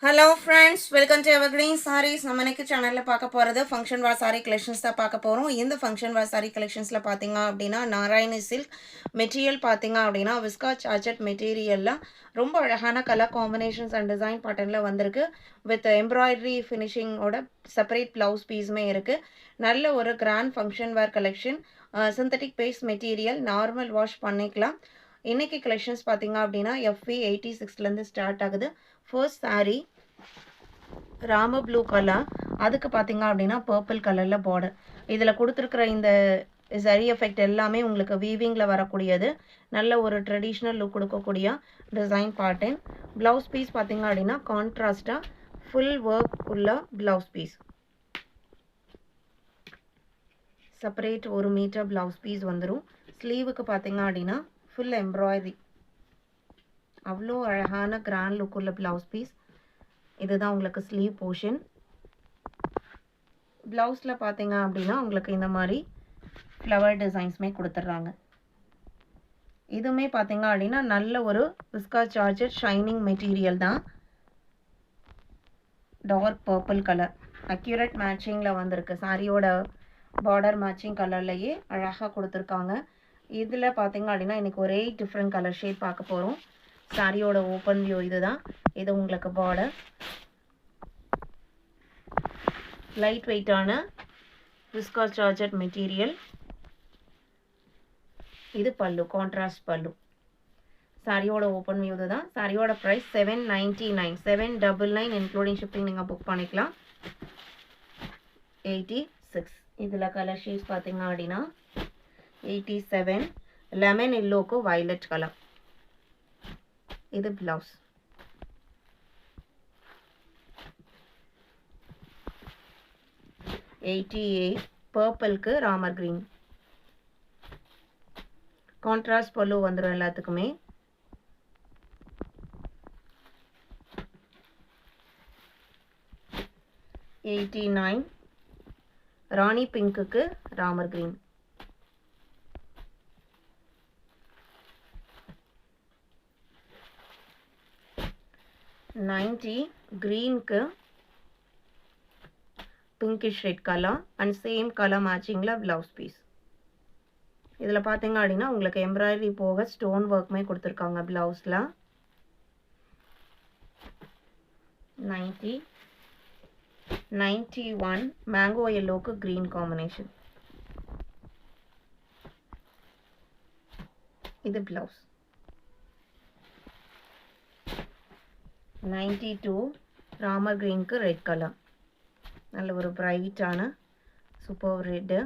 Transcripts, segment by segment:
Hello friends, welcome to evergreen sarees. நம்ம இன்னைக்கு சேனலில் பார்க்க போகிறது ஃபங்க்ஷன் வார் சாரீ கலெக்ஷன்ஸ் தான் பார்க்க போகிறோம். இந்த ஃபங்க்ஷன் வார் சாரீ கலெக்ஷன்ஸில் பார்த்தீங்க அப்படின்னா நாராயணி சில்க் மெட்டீரியல் பார்த்தீங்க அப்படின்னா விஸ்கா சார்ஜட் மெட்டீரியலில் ரொம்ப அழகான கலர் காம்பினேஷன்ஸ் அண்ட் டிசைன் பேட்டர்னில் வந்திருக்கு. வித் எம்ப்ராய்டரி ஃபினிஷிங்கோட செப்பரேட் ப்ளவுஸ் பீஸுமே இருக்குது. நல்ல ஒரு grand function wear collection. Synthetic based material, normal wash பண்ணிக்கலாம். இன்றைக்கி கலெக்ஷன்ஸ் பார்த்தீங்க அப்படின்னா FV 86லேருந்து ஸ்டார்ட் ஆகுது. ஃபர்ஸ்ட் சாரீ ராம ப்ளூ கலர், அதுக்கு பார்த்தீங்க அப்படின்னா பர்பிள் கலரில் பார்டர். இதில் கொடுத்துருக்குற இந்த சரி எஃபெக்ட் எல்லாமே உங்களுக்கு வீவிங்கில் வரக்கூடியது. நல்ல ஒரு ட்ரெடிஷ்னல் லுக் கொடுக்கக்கூடிய டிசைன் பேட்டர்ன். ப்ளவுஸ் பீஸ் பார்த்தீங்க அப்படின்னா கான்ட்ராஸ்டாக ஃபுல் ஒர்க் உள்ள blouse piece. Separate 1 meter blouse piece வந்துடும். ஸ்லீவுக்கு பார்த்தீங்க அப்படின்னா ஃபுல் எம்ப்ராய்டரி. அவ்வளோ அழகான கிராண்ட் லுக் உள்ள ப்ளவுஸ் பீஸ். இதுதான் உங்களுக்கு ஸ்லீவ் போர்ஷன். ப்ளவுஸில் பார்த்தீங்க அப்படின்னா உங்களுக்கு இந்த மாதிரி ஃப்ளவர் டிசைன்ஸுமே கொடுத்துட்றாங்க. இதுவுமே பார்த்தீங்க அப்படின்னா நல்ல ஒரு விஸ்கா சார்ஜட் ஷைனிங் மெட்டீரியல் தான். டார்க் பர்பிள் கலர் அக்யூரேட் மேட்சிங்கில் வந்திருக்கு. சாரியோட பார்டர் மேட்சிங் கலர்லையே அழகாக கொடுத்துருக்காங்க. இதில் பார்த்தீங்க அப்படின்னா இன்றைக்கி ஒரு 8 டிஃப்ரெண்ட் கலர் ஷேட் பார்க்க போகிறோம். சாரியோட ஓப்பன் வியூ இதுதான். இது உங்களுக்கு பார்டர். லைட் வெயிட்டான விஸ்கா சார்ஜட் மெட்டீரியல். இது பல்லு, கான்ட்ராஸ்ட் பல்லு. சாரியோட ஓப்பன் வியூ இதுதான். சாரியோட ப்ரைஸ் 799, 799 இன்க்ளூடிங் ஷிப்பிங். நீங்கள் புக் பண்ணிக்கலாம். 86. இதில் கலர் ஷேட்ஸ் பார்த்தீங்க அப்படின்னா 87 லெமன் எல்லோக்கு வயலட் கலர். இது ப்ளவுஸ். 88 பர்பிள்க்கு ராமர் கிரீன். கான்ட்ராஸ்ட் பல்லு வந்துடும் எல்லாத்துக்குமே. $89 ராணி பிங்க்குக்கு ராமர் கிரீன். 90 கிரீனுக்கு pinkish red colour and same colour மேட்சிங்கில் ப்ளவுஸ் பீஸ். இதில் பார்த்தீங்க அப்படின்னா உங்களுக்கு எம்ப்ராய்டரி போக ஸ்டோன் ஒர்க்குமே கொடுத்துருக்காங்க ப்ளவுஸில். 90 91 மேங்கோ எல்லோக்கு க்ரீன் காம்பினேஷன். இது ப்ளவுஸ். 92 ராமர் க்ரீனுக்கு ரெட் கலர். நல்ல ஒரு பிரைட்டான சூப்பர் ரெட்டு.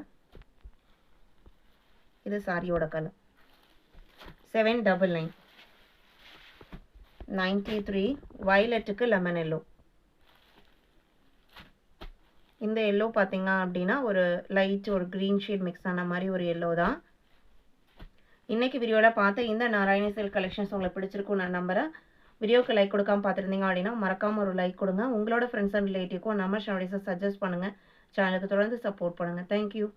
இது சாரியோட கலர். 799. 93 வயலட்டுக்கு லெமன் எல்லோ. இந்த எல்லோ பார்த்தீங்க அப்படின்னா ஒரு லைட் ஒரு க்ரீன் ஷேட் மிக்ஸ் ஆன மாதிரி ஒரு எல்லோ தான். இன்றைக்கி வீடியோவில் பார்த்த இந்த நாராயணி சில்க் கலெக்ஷன்ஸ் உங்களுக்கு பிடிச்சிருக்கும் நான் நம்புகிறேன். வீடியோக்கு லைக் கொடுக்காமல் பார்த்துருந்தீங்க அப்படின்னா மறக்காமல் ஒரு லைக் கொடுங்க. உங்களோட ஃப்ரெண்ட்ஸ் அண்ட் ரிலேட்டிவ்க்கும் நம்ம ஷார்ட்ஸை சஜஸ்ட் பண்ணுங்கள். சேனலுக்கு தொடர்ந்து சப்போர்ட் பண்ணுங்கள். தேங்க்யூ.